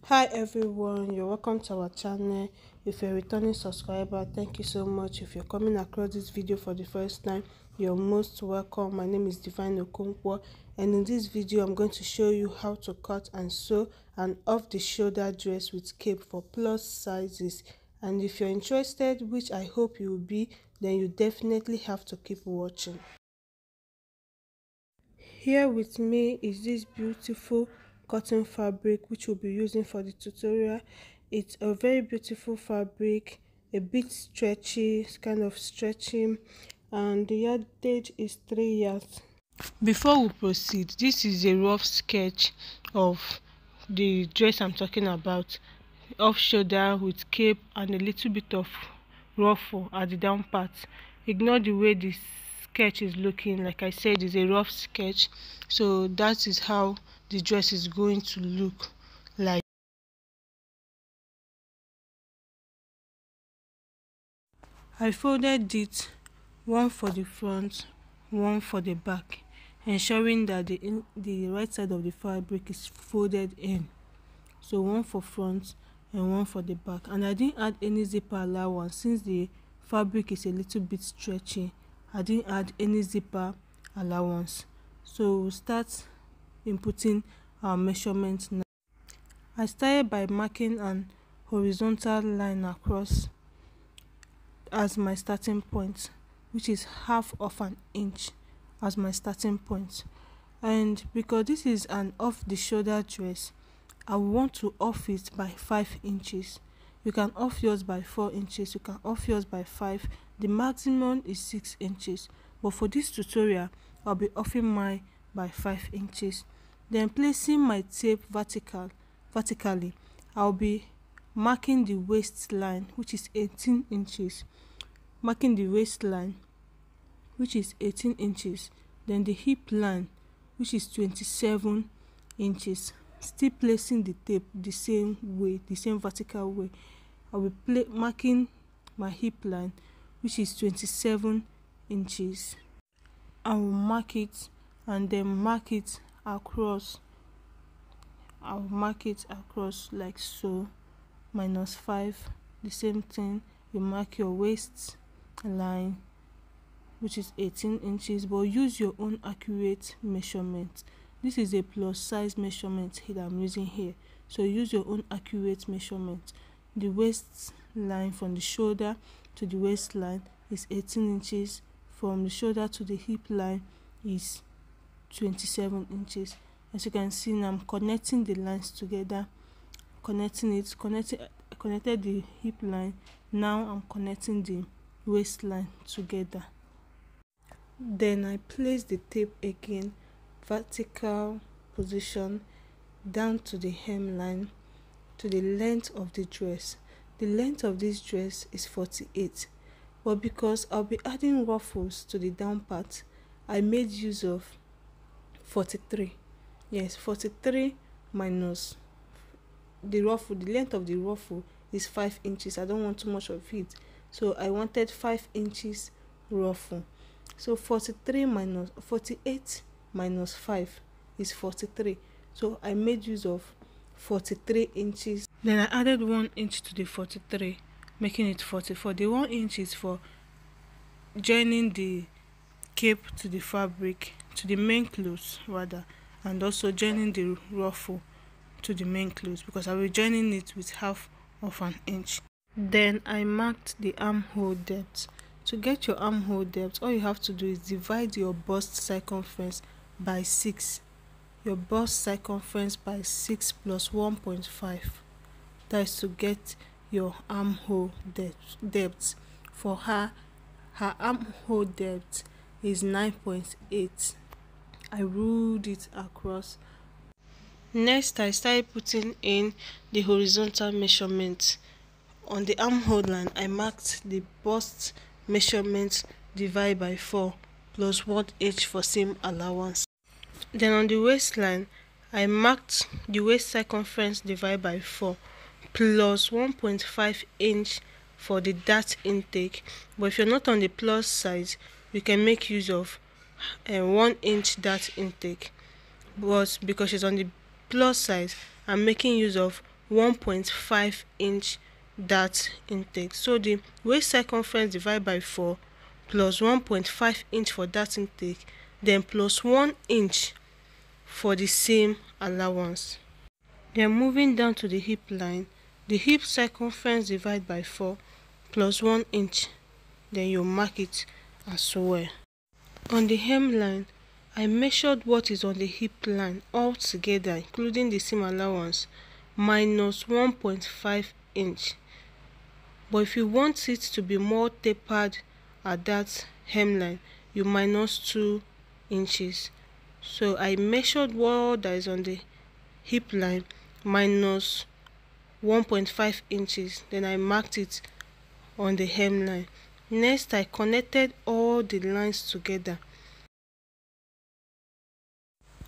Hi everyone, you're welcome to our channel. If you're a returning subscriber, thank you so much. If you're coming across this video for the first time, you're most welcome. My name is Divine Okonkwo, and in this video I'm going to show you how to cut and sew an off-the-shoulder dress with cape for plus sizes. And if you're interested, which I hope you will be, then you definitely have to keep watching. Here with me is this beautiful cotton fabric which we'll be using for the tutorial. It's a very beautiful fabric, a bit stretchy, it's kind of stretching, and the yardage is 3 yards. Before we proceed, this is a rough sketch of the dress I'm talking about, off shoulder with cape and a little bit of ruffle at the down part. Ignore the way this sketch is looking. Like I said, it's a rough sketch, so that is how the dress is going to look like. I folded it, one for the front, one for the back, ensuring that the right side of the fabric is folded in. So one for front and one for the back. And I didn't add any zipper allowance since the fabric is a little bit stretchy. I didn't add any zipper allowance. So we'll start inputting our measurements now. I started by marking an horizontal line across as my starting point, which is half of an inch as my starting point. And because this is an off the shoulder dress, I want to off it by 5 inches. You can off yours by 4 inches, you can off yours by 5. The maximum is 6 inches, but for this tutorial I'll be offing mine by 5 inches. Then placing my tape vertically, I'll be marking the waistline, which is 18 inches. Marking the waistline, which is 18 inches. Then the hip line, which is 27 inches. Still placing the tape the same way, the same vertical way. I will marking my hip line, which is 27 inches. I will mark it and then mark it across. I will mark it across like so, -5. The same thing, you mark your waist line, which is 18 inches, but use your own accurate measurement. This is a plus size measurement that I'm using here, so use your own accurate measurement. The waist line from the shoulder to the waistline is 18 inches. From the shoulder to the hip line is 27 inches. As you can see now, I'm connecting the lines together. Connected the hip line. Now I'm connecting the waistline together. Then I place the tape again, vertical position, down to the hemline, to the length of the dress. The length of this dress is 48, but because I'll be adding ruffles to the down part, I made use of 43. Yes, 43 minus the ruffle. The length of the ruffle is 5 inches. I don't want too much of it, so I wanted 5 inches ruffle. So 48 minus 5 is 43. So I made use of 43 inches. Then I added 1 inch to the 43, making it 44. The 1 inch is for joining the cape to the fabric, to the main clothes rather, and also joining the ruffle to the main clothes, because I will be joining it with half of an inch. Then I marked the armhole depth. To get your armhole depth, all you have to do is divide your bust circumference by 6. Your bust circumference by 6 plus 1.5. That is to get your armhole depth. For her armhole depth is 9.8. I ruled it across. Next, I started putting in the horizontal measurement. On the armhole line, I marked the bust measurement divided by 4 plus 1 inch for seam allowance. Then on the waistline, I marked the waist circumference divided by 4 plus 1.5 inch for the dart intake. But if you're not on the plus side, you can make use of 1 inch dart intake. But because she's on the plus side, I'm making use of 1.5-inch dart intake. So the waist circumference divided by 4 plus 1.5-inch for dart intake, then plus 1 inch for the same allowance. Then moving down to the hip line, the hip circumference divided by 4 plus 1 inch, then you mark it as well. On the hemline, I measured what is on the hip line all together, including the seam allowance, minus 1.5 inch. But if you want it to be more tapered at that hemline, you minus 2 inches. So I measured what that is on the hip line minus 1.5 inches, then I marked it on the hemline. Next, I connected all the lines together.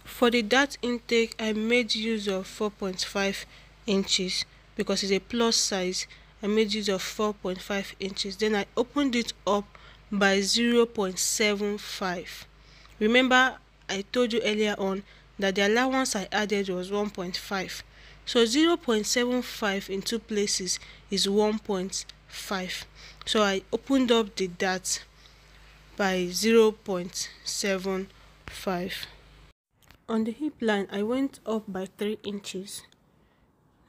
For the dart intake, I made use of 4.5 inches because it's a plus size. I made use of 4.5 inches. Then I opened it up by 0.75. Remember, I told you earlier on that the allowance I added was 1.5. So 0.75 in two places is 1.5. So I opened up the dart by 0.75. On the hip line, I went up by 3 inches.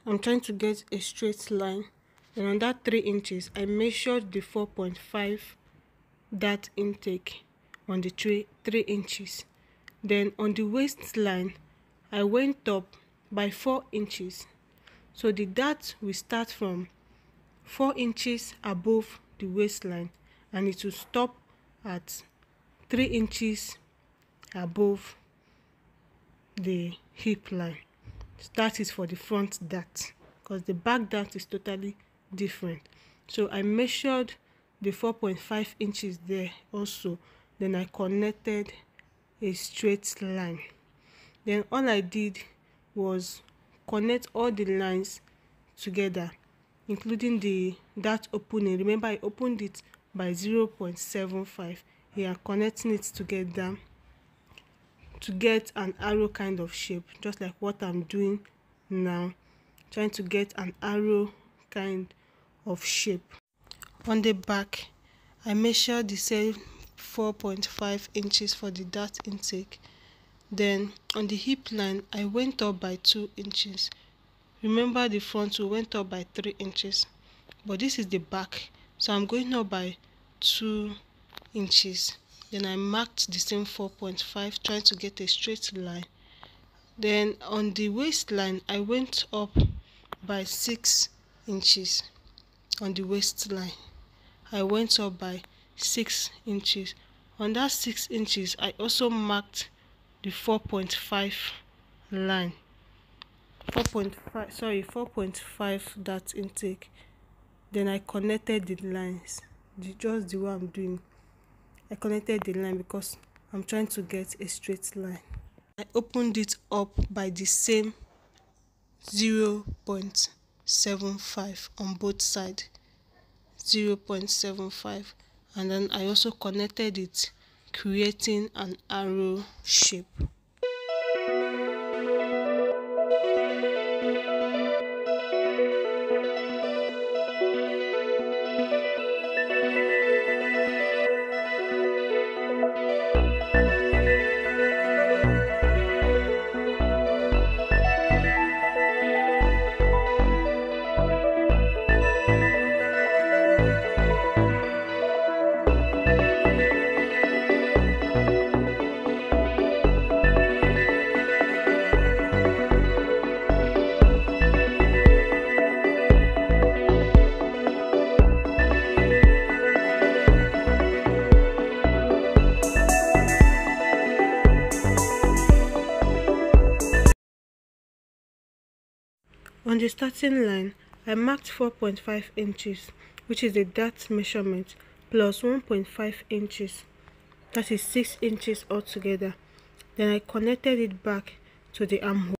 I'm trying to get a straight line. And on that 3 inches, I measured the 4.5 dart intake on the 3 inches. Then on the waistline, I went up by 4 inches. So the dart will start from 4 inches above the waistline and it will stop at 3 inches above the hip line. That is for the front dart, because the back dart is totally different. So I measured the 4.5 inches there also. Then I connected a straight line. Then all I did was connect all the lines together, including the dart opening. Remember, I opened it by 0.75. Here, connecting it together to get an arrow kind of shape, just like what I'm doing now, trying to get an arrow kind of shape. On the back, I measured the same 4.5 inches for the dart intake. Then on the hip line, I went up by 2 inches. Remember, the front we went up by 3 inches, but this is the back, so I'm going up by 2 inches. Then I marked the same 4.5, trying to get a straight line. Then on the waistline, I went up by 6 inches. On the waistline, I went up by 6 inches. On that 6 inches, I also marked the 4.5 line. 4.5 dart intake. Then I connected the lines, just the way I'm doing. I connected the line because I'm trying to get a straight line. I opened it up by the same 0.75 on both sides. 0.75, and then I also connected it, creating an arrow shape. On the starting line, I marked 4.5 inches, which is the dart measurement, plus 1.5 inches, that is 6 inches altogether. Then I connected it back to the armhole.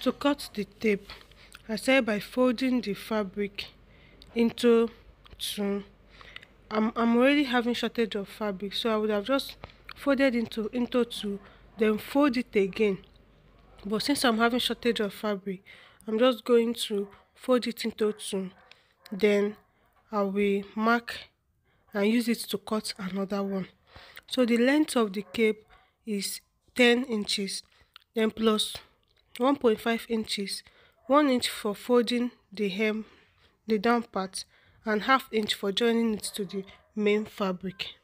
To cut the tape, I started by folding the fabric into two. I'm already having shortage of fabric, so I would have just folded into two, then fold it again. But since I'm having shortage of fabric, I'm just going to fold it into two. Then I will mark and use it to cut another one. So the length of the cape is 10 inches, then plus 1.5 inches, 1 inch for folding the hem, the down part, and half inch for joining it to the main fabric.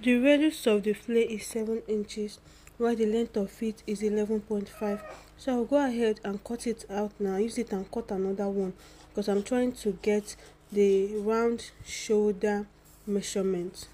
The radius of the flare is 7 inches, while the length of it is 11.5. So I'll go ahead and cut it out now, use it and cut another one, because I'm trying to get the round shoulder measurement.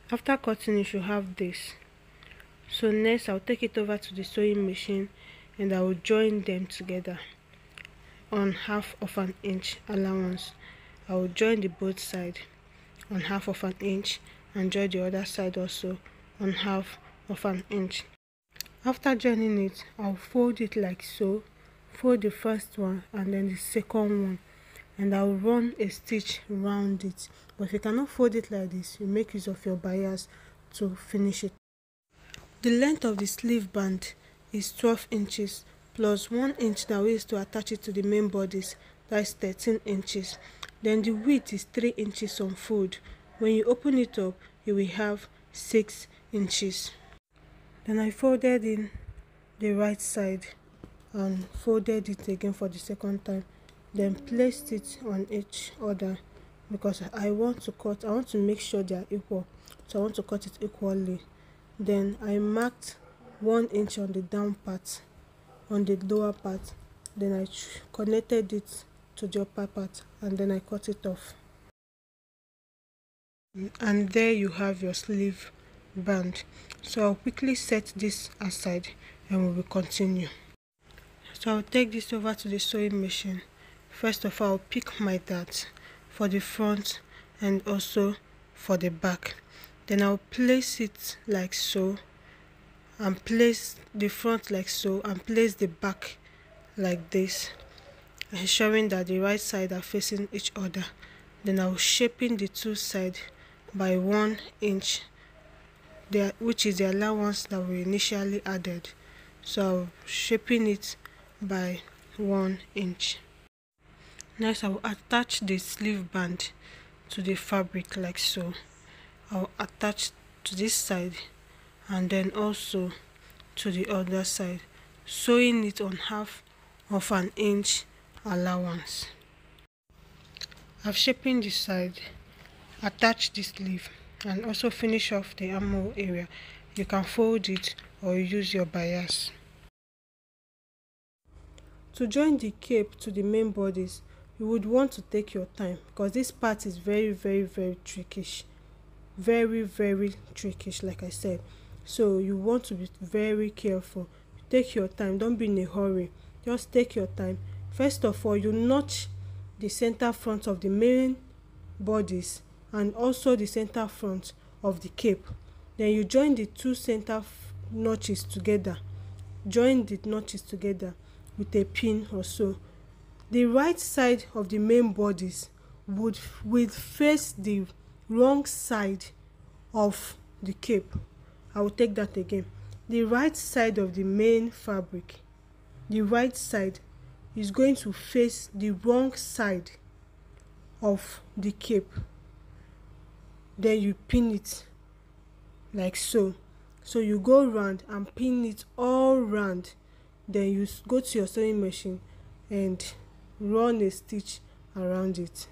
After cutting, you should have this. So next I'll take it over to the sewing machine and I will join them together on half of an inch allowance. I will join the both side on half of an inch and join the other side also on half of an inch. After joining it, I'll fold it like so, fold the first one and then the second one, and I'll run a stitch around it. But if you cannot fold it like this, you make use of your bias to finish it. The length of the sleeve band is 12 inches plus 1 inch that we use to attach it to the main bodice, that is 13 inches. Then the width is 3 inches on fold. When you open it up, you will have 6 inches. Then I folded in the right side and folded it again for the second time, then placed it on each other because I want to make sure they are equal, so I want to cut it equally. Then I marked 1 inch on the down part, on the lower part, then I connected it to the upper part and then I cut it off. And there you have your sleeve band. So I'll quickly set this aside and we will continue. So I'll take this over to the sewing machine. First of all, I'll pick my darts for the front and also for the back. Then I'll place it like so and place the front like so and place the back like this, ensuring that the right side are facing each other. Then I'll shaping the two sides by 1 inch, which is the allowance that we initially added. So I'll shaping it by 1 inch. Next I will attach the sleeve band to the fabric like so. I'll attach to this side and then also to the other side, sewing it on half of an inch allowance. I've shaping the side, attach the sleeve and also finish off the armhole area. You can fold it or use your bias. To join the cape to the main bodice, you would want to take your time because this part is very trickish, very trickish, like I said. So you want to be very careful. Take your time, don't be in a hurry, just take your time. First of all, you notch the center front of the main bodice and also the center front of the cape. Then you join the two center notches together, join the notches together with a pin or so. The right side of the main bodice will face the wrong side of the cape. I will take that again. The right side of the main fabric, the right side is going to face the wrong side of the cape. then you pin it like so. So you go round and pin it all round, then you go to your sewing machine and run a stitch around it.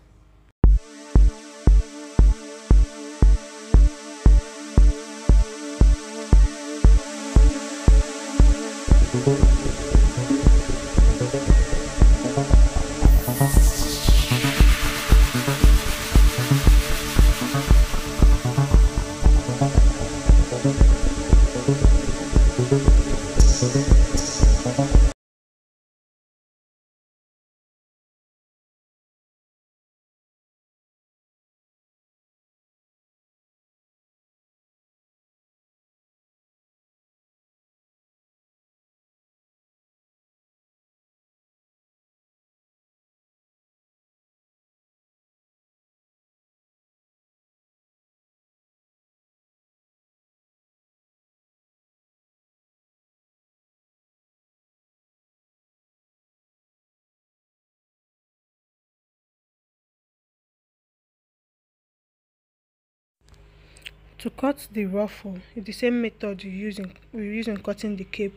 To cut the ruffle, it's the same method we use in cutting the cape.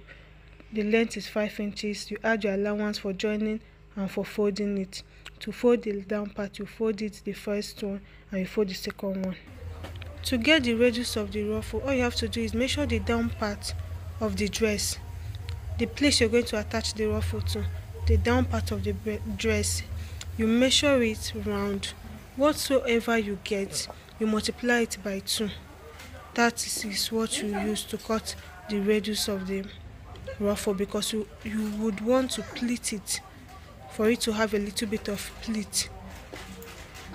The length is 5 inches. You add your allowance for joining and for folding it. To fold the down part, you fold it the first one and you fold the second one. To get the radius of the ruffle, all you have to do is measure the down part of the dress, the place you're going to attach the ruffle to, the down part of the dress. You measure it round. Whatsoever you get, you multiply it by 2. That is what you use to cut the radius of the ruffle, because you would want to pleat it for it to have a little bit of pleat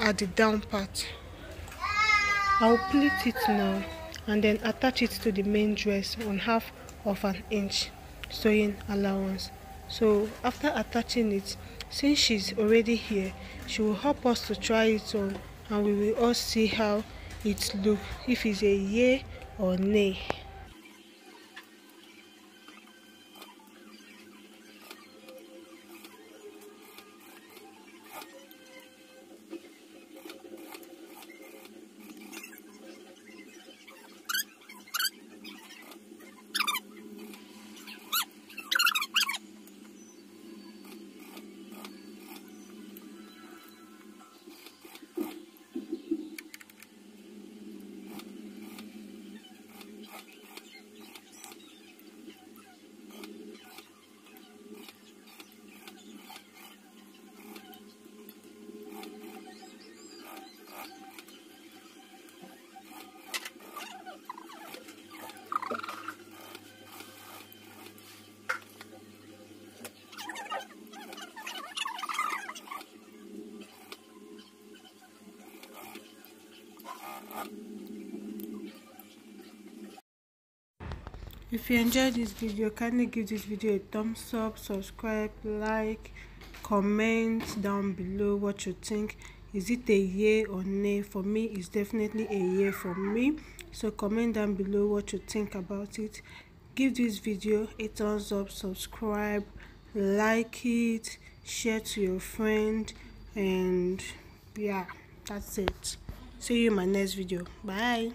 at the down part. I'll pleat it now and then attach it to the main dress on 1/2 inch sewing allowance. So after attaching it, since she's already here, she will help us to try it on and we will all see how it looks, if it's a yay or nay. If you enjoyed this video, kindly give this video a thumbs up, subscribe, like, comment down below what you think. Is it a yay or nay? For me, it's definitely a yay for me. So comment down below what you think about it. Give this video a thumbs up, subscribe, like it, share to your friend, and yeah, that's it. See you in my next video. Bye.